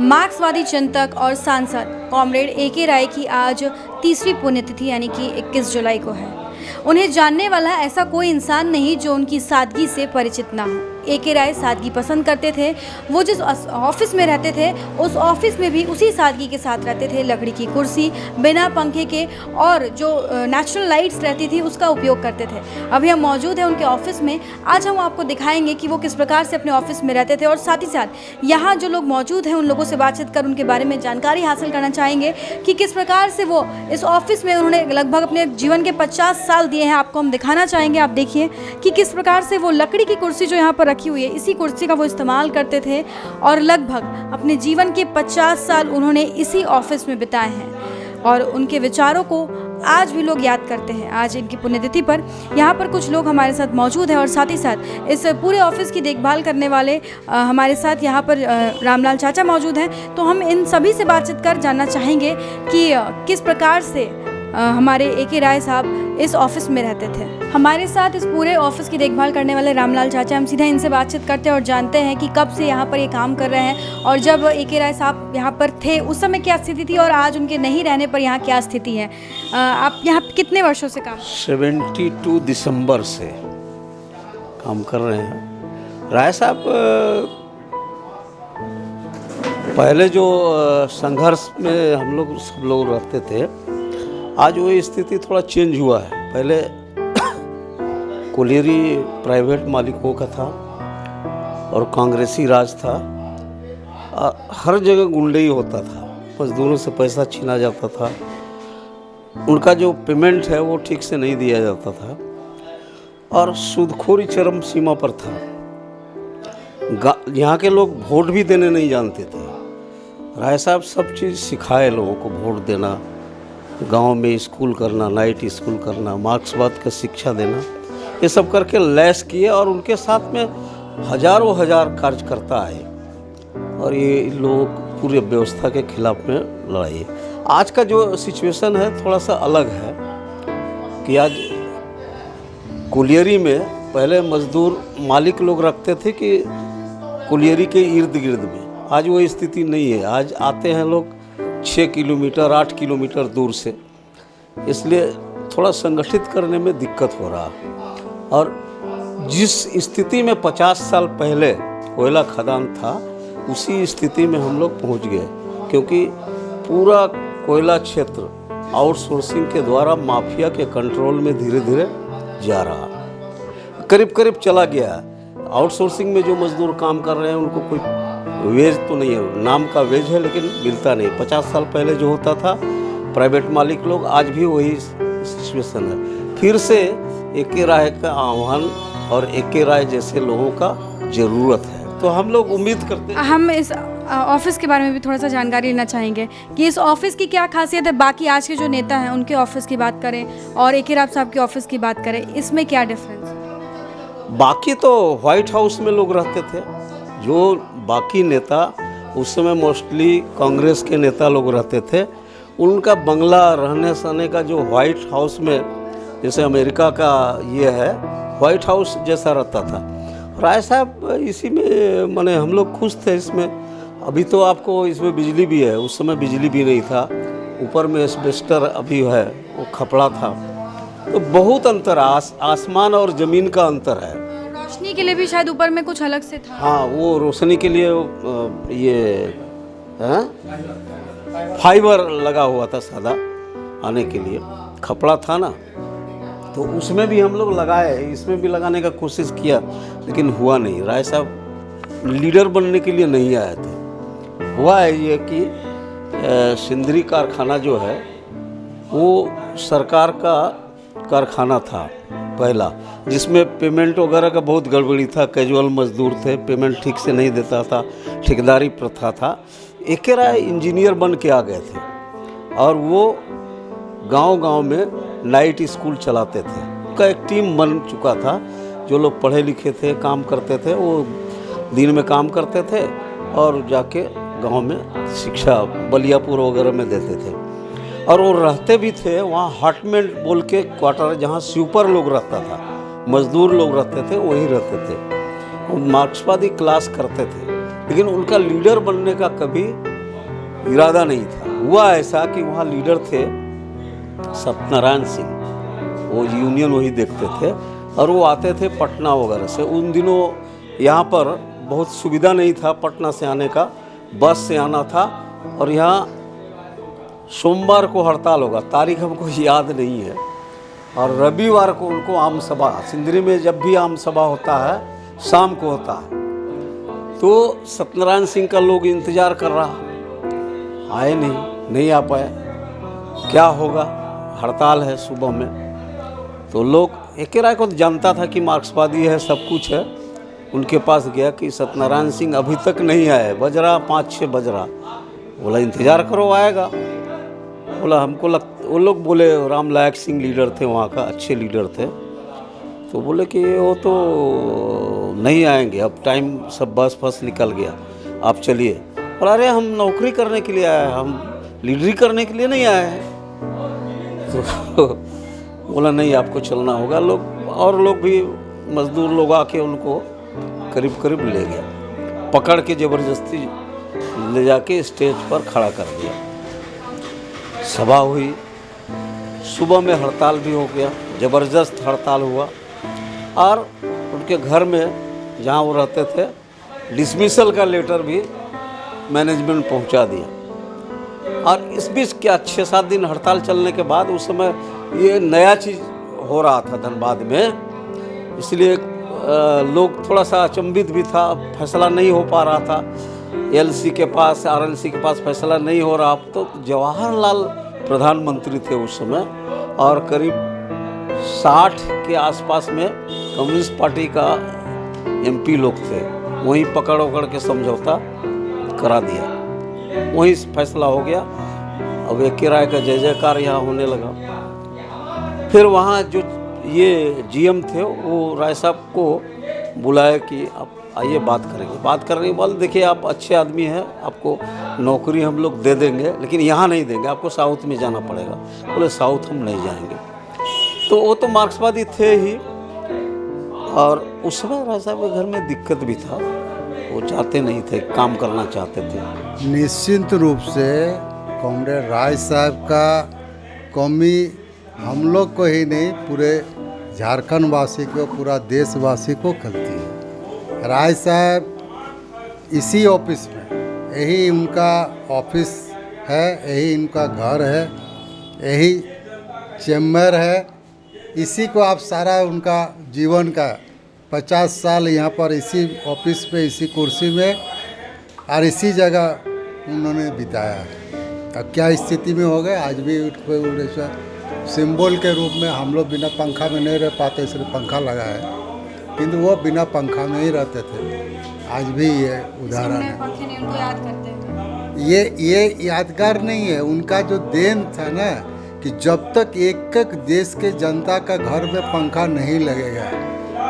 मार्क्सवादी चिंतक और सांसद कॉमरेड ए.के. राय की आज तीसरी पुण्यतिथि यानी कि 21 जुलाई को है। उन्हें जानने वाला ऐसा कोई इंसान नहीं जो उनकी सादगी से परिचित ना हो। ए.के. राय सादगी पसंद करते थे। वो जिस ऑफिस में रहते थे उस ऑफिस में भी उसी सादगी के साथ रहते थे। लकड़ी की कुर्सी, बिना पंखे के और जो नेचुरल लाइट्स रहती थी उसका उपयोग करते थे। अभी हम मौजूद हैं उनके ऑफिस में। आज हम आपको दिखाएंगे कि वो किस प्रकार से अपने ऑफिस में रहते थे और साथ ही साथ यहाँ जो लोग मौजूद हैं उन लोगों से बातचीत कर उनके बारे में जानकारी हासिल करना चाहेंगे कि किस प्रकार से वो इस ऑफिस में उन्होंने लगभग अपने जीवन के 50 साल दिए हैं। आपको हम दिखाना चाहेंगे। आप देखिए कि किस प्रकार से वो लकड़ी की कुर्सी जो यहाँ पर रखी हुई है इसी कुर्सी का वो इस्तेमाल करते थे और लगभग अपने जीवन के 50 साल उन्होंने इसी ऑफिस में बिताए हैं और उनके विचारों को आज भी लोग याद करते हैं। आज इनकी पुण्यतिथि पर यहाँ पर कुछ लोग हमारे साथ मौजूद हैं और साथ ही साथ इस पूरे ऑफिस की देखभाल करने वाले हमारे साथ यहाँ पर रामलाल चाचा मौजूद हैं। तो हम इन सभी से बातचीत कर जानना चाहेंगे कि किस प्रकार से हमारे ए.के. राय साहब इस ऑफिस में रहते थे। हमारे साथ इस पूरे ऑफिस की देखभाल करने वाले रामलाल चाचा, हम सीधा इनसे बातचीत करते हैं और जानते हैं कि कब से यहाँ पर ये काम कर रहे हैं और जब ए.के. राय साहब यहाँ पर थे उस समय क्या स्थिति थी और आज उनके नहीं रहने पर यहाँ क्या स्थिति है। आप यहाँ कितने वर्षों से काम? 72 दिसंबर से काम कर रहे हैं। राय साहब पहले जो संघर्ष में हम लोग सब लोग रहते थे, आज वो स्थिति थोड़ा चेंज हुआ है। पहले कोलियरी प्राइवेट मालिकों का था और कांग्रेसी राज था। हर जगह गुंडई होता था, मजदूरों से पैसा छीना जाता था, उनका जो पेमेंट है वो ठीक से नहीं दिया जाता था और सूदखोरी चरम सीमा पर था। यहाँ के लोग वोट भी देने नहीं जानते थे। राय साहब सब चीज़ सिखाए लोगों को, वोट देना, गांव में स्कूल करना, नाइट स्कूल करना, मार्क्सवाद का शिक्षा देना, ये सब करके लैस किए और उनके साथ में हजारों हजार कार्यकर्ता आए और ये लोग पूरी व्यवस्था के खिलाफ में लड़ाई। आज का जो सिचुएशन है थोड़ा सा अलग है कि आज कोलियरी में पहले मजदूर मालिक लोग रखते थे कि कोलियरी के इर्द गिर्द में, आज वो स्थिति नहीं है। आज आते हैं लोग 6 किलोमीटर 8 किलोमीटर दूर से, इसलिए थोड़ा संगठित करने में दिक्कत हो रहा है। और जिस स्थिति में 50 साल पहले कोयला खदान था उसी स्थिति में हम लोग पहुंच गए, क्योंकि पूरा कोयला क्षेत्र आउटसोर्सिंग के द्वारा माफिया के कंट्रोल में धीरे धीरे जा रहा, करीब करीब चला गया। आउटसोर्सिंग में जो मजदूर काम कर रहे हैं उनको कोई वेज तो नहीं है, नाम का वेज है लेकिन मिलता नहीं। 50 साल पहले जो होता था प्राइवेट मालिक लोग, आज भी वही सिचुएशन है। फिर से ए.के. राय का आह्वान और ए.के. राय जैसे लोगों का ज़रूरत है, तो हम लोग उम्मीद करते हैं। हम इस ऑफिस के बारे में भी थोड़ा सा जानकारी लेना चाहेंगे कि इस ऑफिस की क्या खासियत है। बाकी आज के जो नेता हैं उनके ऑफिस की बात करें और ए.के. राय साहब के ऑफिस की बात करें, इसमें क्या डिफरेंस है? बाकी तो व्हाइट हाउस में लोग रहते थे, जो बाकी नेता उस समय मोस्टली कांग्रेस के नेता लोग रहते थे। उनका बंगला, रहने सहने का जो व्हाइट हाउस में, जैसे अमेरिका का ये है व्हाइट हाउस जैसा रहता था। राय साहब इसी में माने हम लोग खुश थे इसमें। अभी तो आपको इसमें बिजली भी है, उस समय बिजली भी नहीं था। ऊपर में एस्बेस्टर अभी है, वो खपड़ा था, तो बहुत अंतर, आसमान और ज़मीन का अंतर है। रोशनी के लिए भी शायद ऊपर में कुछ अलग से था। हाँ, वो रोशनी के लिए ये फाइबर लगा हुआ था सादा आने के लिए, खपड़ा था ना, तो उसमें भी हम लोग लगाए, इसमें भी लगाने का कोशिश किया लेकिन हुआ नहीं। राय साहब लीडर बनने के लिए नहीं आए थे। हुआ है ये कि सिंदरी कारखाना जो है वो सरकार का कारखाना था पहला, जिसमें पेमेंट वगैरह का बहुत गड़बड़ी था। कैजुअल मजदूर थे, पेमेंट ठीक से नहीं देता था, ठेकेदारी प्रथा था। ए.के. राय इंजीनियर बन के आ गए थे और वो गांव-गांव में नाइट स्कूल चलाते थे। उनका एक टीम बन चुका था, जो लोग पढ़े लिखे थे, काम करते थे, वो दिन में काम करते थे और जाके गांव में शिक्षा बलियापुर वगैरह में देते थे। और वो रहते भी थे वहाँ हाटमेंट बोल के क्वार्टर, जहाँ स्वीपर लोग रहता था, मजदूर लोग रहते थे, वहीं रहते थे। वो मार्क्सवादी क्लास करते थे, लेकिन उनका लीडर बनने का कभी इरादा नहीं था। हुआ ऐसा कि वहाँ लीडर थे सत्यनारायण सिंह, वो यूनियन वही देखते थे और वो आते थे पटना वगैरह से। उन दिनों यहाँ पर बहुत सुविधा नहीं था पटना से आने का, बस से आना था। और यहाँ सोमवार को हड़ताल होगा, तारीख हमको याद नहीं है, और रविवार को उनको आम सभा, सिंदरी में जब भी आम सभा होता है शाम को होता है। तो सत्यनारायण सिंह का लोग इंतज़ार कर रहा, आए नहीं आ पाए। क्या होगा, हड़ताल है सुबह में। तो लोग एक राय को जानता था कि मार्क्सवादी है, सब कुछ है। उनके पास गया कि सत्यनारायण सिंह अभी तक नहीं आए, बज रहा 5-6 बज रहा। बोला इंतज़ार करो, आएगा। बोला हमको वो लोग बोले, राम लायक सिंह लीडर थे वहाँ का, अच्छे लीडर थे। तो बोले कि वो तो नहीं आएंगे, अब टाइम सब बस निकल गया, आप चलिए। और अरे हम नौकरी करने के लिए आए हैं, हम लीडरी करने के लिए नहीं आए हैं। तो बोला नहीं, आपको चलना होगा। लोग और लोग भी, मजदूर लोग आके उनको करीब करीब ले गया, पकड़ के ज़बरदस्ती ले जाके स्टेज पर खड़ा कर दिया। सभा हुई, सुबह में हड़ताल भी हो गया, ज़बरदस्त हड़ताल हुआ। और उनके घर में जहाँ वो रहते थे डिसमिसल का लेटर भी मैनेजमेंट पहुँचा दिया। और इस बीच क्या 6-7 दिन हड़ताल चलने के बाद, उस समय ये नया चीज़ हो रहा था धनबाद में, इसलिए लोग थोड़ा सा अचंभित भी था, फैसला नहीं हो पा रहा था। एलसी के पास, आरएलसी के पास फैसला नहीं हो रहा। तो जवाहरलाल प्रधानमंत्री थे उस समय, और करीब 60 के आसपास में कम्युनिस्ट पार्टी का एमपी लोग थे, वहीं पकड़ के समझौता करा दिया, वहीं फैसला हो गया। अब एक राय का जय जयकार यहाँ होने लगा। फिर वहाँ जो ये जीएम थे वो राय साहब को बुलाया कि आप आइए बात करेंगे। बात करने के बाद देखिए आप अच्छे आदमी हैं, आपको नौकरी हम लोग दे देंगे, लेकिन यहाँ नहीं देंगे, आपको साउथ में जाना पड़ेगा। बोले साउथ हम नहीं जाएंगे। तो वो तो मार्क्सवादी थे ही, और उस समय राय साहब के घर में दिक्कत भी था, वो चाहते नहीं थे, काम करना चाहते थे। निश्चित रूप से कॉमरेड राय साहब का कमी हम लोग को ही नहीं, पूरे झारखंड वासी को, पूरा देशवासी को खलती है। राय साहब इसी ऑफिस में, यही उनका ऑफिस है, यही इनका घर है, यही चैम्बर है, इसी को आप सारा उनका जीवन का 50 साल यहाँ पर इसी ऑफिस पे, इसी कुर्सी में और इसी जगह उन्होंने बिताया है। अब क्या स्थिति में हो गए, आज भी उठ सिंबल के रूप में हम लोग बिना पंखा में नहीं रह पाते, इसलिए पंखा लगा है, किंतु वो बिना पंखा में ही रहते थे। आज भी ये उदाहरण है। उनको याद करते हैं। ये यादगार नहीं है, उनका जो देन था ना, कि जब तक एक एक देश के जनता का घर में पंखा नहीं लगेगा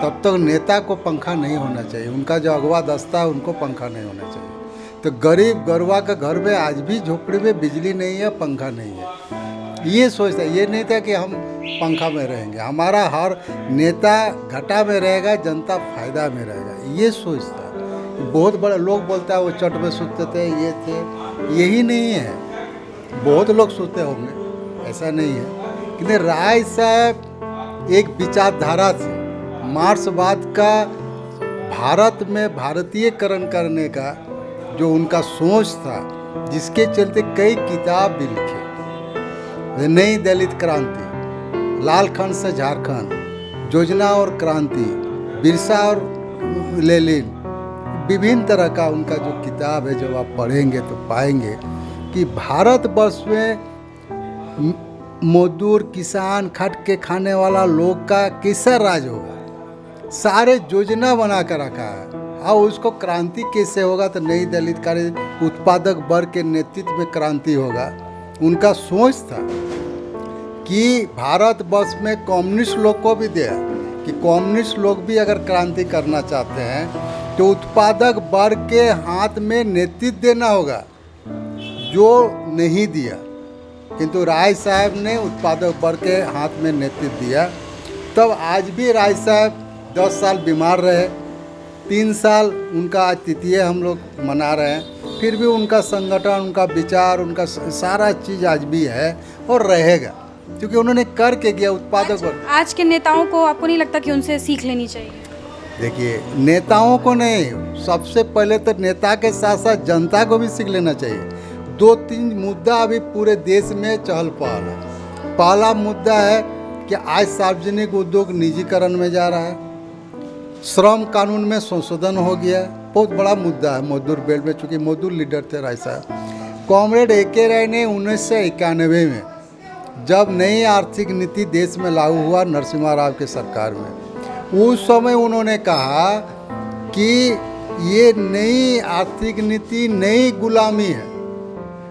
तब तक नेता को पंखा नहीं होना चाहिए। उनका जो अगवा दस्ता है उनको पंखा नहीं होना चाहिए। तो गरीब गरबा के घर में आज भी झोपड़ी में बिजली नहीं है, पंखा नहीं है। ये सोचता, ये नहीं था कि हम पंखा में रहेंगे, हमारा हर नेता घाटा में रहेगा, जनता फायदा में रहेगा, ये सोचता। बहुत बड़े लोग बोलता है वो चट में सोचते थे, ये थे, यही नहीं है। बहुत लोग सोचते होंगे, ऐसा नहीं है। लेकिन राय साहब एक विचारधारा से मार्क्सवाद का भारत में भारतीयकरण करने का जो उनका सोच था, जिसके चलते कई किताब भी लिखे। नई दलित क्रांति, लालखंड से झारखंड, योजना और क्रांति, बिरसा और लेनिन, विभिन्न तरह का उनका जो किताब है, जब आप पढ़ेंगे तो पाएंगे कि भारतवर्ष में मजदूर, किसान, खट के खाने वाला लोग का कैसा राज होगा, सारे योजना बना कर रखा है। और उसको क्रांति कैसे होगा, तो नई दलित कार्य उत्पादक वर्ग के नेतृत्व में क्रांति होगा। उनका सोच था कि भारतवर्ष में कम्युनिस्ट लोग को भी दिया कि कम्युनिस्ट लोग भी अगर क्रांति करना चाहते हैं तो उत्पादक वर्ग के हाथ में नेतृत्व देना होगा, जो नहीं दिया। किंतु राय साहब ने उत्पादक वर्ग के हाथ में नेतृत्व दिया। तब आज भी राय साहब 10 साल बीमार रहे, 3 साल उनका आज तृतीय हम लोग मना रहे हैं, फिर भी उनका संगठन, उनका विचार, उनका सारा चीज़ आज भी है और रहेगा, क्योंकि उन्होंने करके गया उत्पादक वर्ग। आज के नेताओं को आपको नहीं लगता कि उनसे सीख लेनी चाहिए? देखिए, नेताओं को नहीं, सबसे पहले तो नेता के साथ साथ जनता को भी सीख लेना चाहिए। 2-3 मुद्दा अभी पूरे देश में चहल पहल है। पहला मुद्दा है कि आज सार्वजनिक उद्योग निजीकरण में जा रहा है, श्रम कानून में संशोधन हो गया है, बहुत बड़ा मुद्दा है मजदूर बेल्ट में, चूँकि मजदूर लीडर थे राय साहब। Comrade A K. राय ने 1991 में जब नई आर्थिक नीति देश में लागू हुआ नरसिम्हा राव के सरकार में, उस समय उन्होंने कहा कि ये नई आर्थिक नीति नई गुलामी है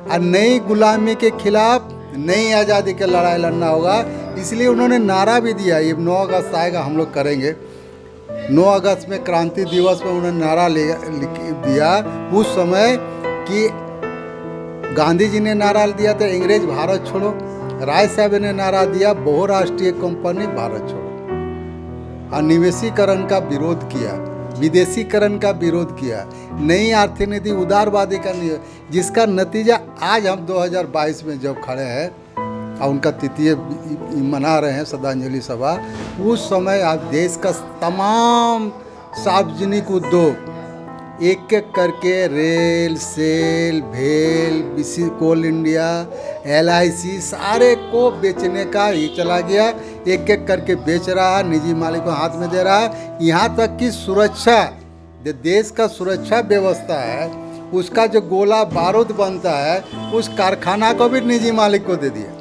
और नई गुलामी के खिलाफ नई आज़ादी की लड़ाई लड़ना होगा। इसलिए उन्होंने नारा भी दिया, ये 9 अगस्त आएगा हम लोग करेंगे। 9 अगस्त में क्रांति दिवस में उन्होंने नारा दिया उस समय कि गांधी जी ने नारा दिया था अंग्रेज भारत छोड़ो, राय साहब ने नारा दिया बहुराष्ट्रीय कंपनी भारत छोड़ो, और निवेशीकरण का विरोध किया, विदेशीकरण का विरोध किया, नई आर्थिक नीति उदारवादी का जिसका नतीजा आज हम 2022 में जब खड़े हैं और उनका तृतीय मना रहे हैं श्रद्धांजलि सभा, उस समय आज देश का तमाम सार्वजनिक उद्योग एक एक करके रेल, सेल, भेल, कोल इंडिया, LIC सारे को बेचने का ही चला गया, एक एक करके बेच रहा है, निजी मालिक को हाथ में दे रहा है। यहाँ तक कि सुरक्षा, जो देश का सुरक्षा व्यवस्था है, उसका जो गोला बारूद बनता है उस कारखाना को भी निजी मालिक को दे दिया।